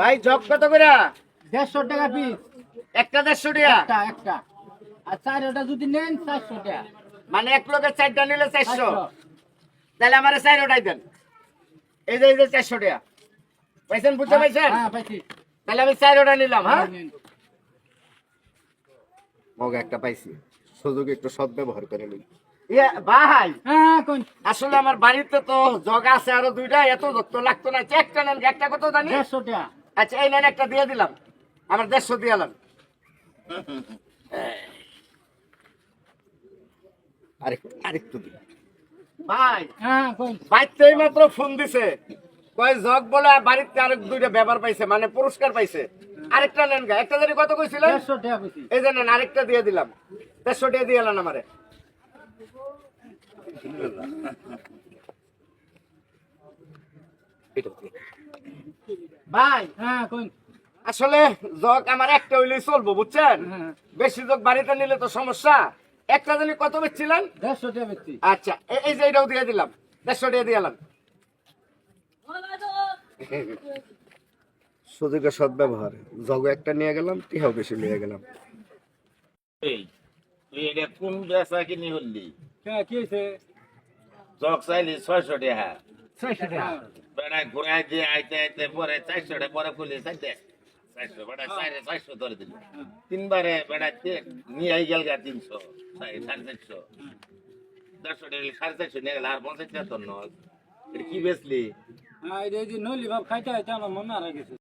ভাই জগ কত করে? 150 টাকা পিস। একটা 150 টাকা। একটা আর চারটা যদি নেন 400 টাকা। মানে এক লোকের 4টা নিলে 400। 400। তাহলে আমারে 4টাই দেন। এই যে 400 টাকা পাইছেন, বুঝতে পাইছেন? হ্যাঁ পাইছি। তাহলে আমি 4টা নিলাম। হ্যাঁ নেন। মগ একটা পাইছি, সুযোগ একটু সদ্ব্যবহার করে নিই। ইয়ে ভাই, হ্যাঁ কোন আসলে আমার বাড়িতে তো জগ আছে আরো 2টা, এত জগ তো লাগতো না। একটা নেন, একটা কত জানি? 150 টাকা। আচ্ছা এই নেন, একটা দিয়ে দিলাম। আমার 150 দিয়ে এলাম। আরেকটু দিন ভাই। হ্যাঁ কোন বাইতে মাত্র ফোন দিছে, কয় জগ বলে বাড়িতে আরেক 2টা ব্যবহার পাইছে, মানে পুরস্কার পাইছে। আরেকটা নেন গা। একটা জানি কত কইছিলেন? 150 টাকা পাইছি। এই যে নেন, আরেকটা দিয়ে দিলাম। 150 টাকা দিয়ে এলেন আমারে। ভাই হ্যাঁ কোন আসলে জগ আমার একটা হইলেই চলবো, বুঝছেন? হ্যাঁ। বেশি জগ বাড়িতে নিলে তো সমস্যা। একটা জানি কত বেচছিলেন? 150 টাকা পাইছি। আচ্ছা এই যে এটাও দিয়ে দিলাম, 150 টাকা দিয়ে এলাম। সুযোগের সদ্ব্যবহার। জগ একটা নিয়ে গেলাম, টিহাও বেশি নিয়ে গেলাম। এই তুই এটা কোন বেচা কিনি হলি? হ্যাঁ কি হইছে? জগ চাইলি 600 টাকা, 600 টাকা। বেড়ায় ঘুরাই দিয়ে আইতে আইতে পরে 400 টাকা পরে খুলি 400 বেড়ায় 450 ধরে দিল। 3বারে বেড়াইতে নিয়ে আই গেল গা 300, 450, 150 টাকা 450 নিয়ে গেল। আর 50 টাকা তোর নয়। এটা কি বেচলি? হ্যাঁ এই যে নলি ভাব খাইতে খাইতে আমার মন না গেছে।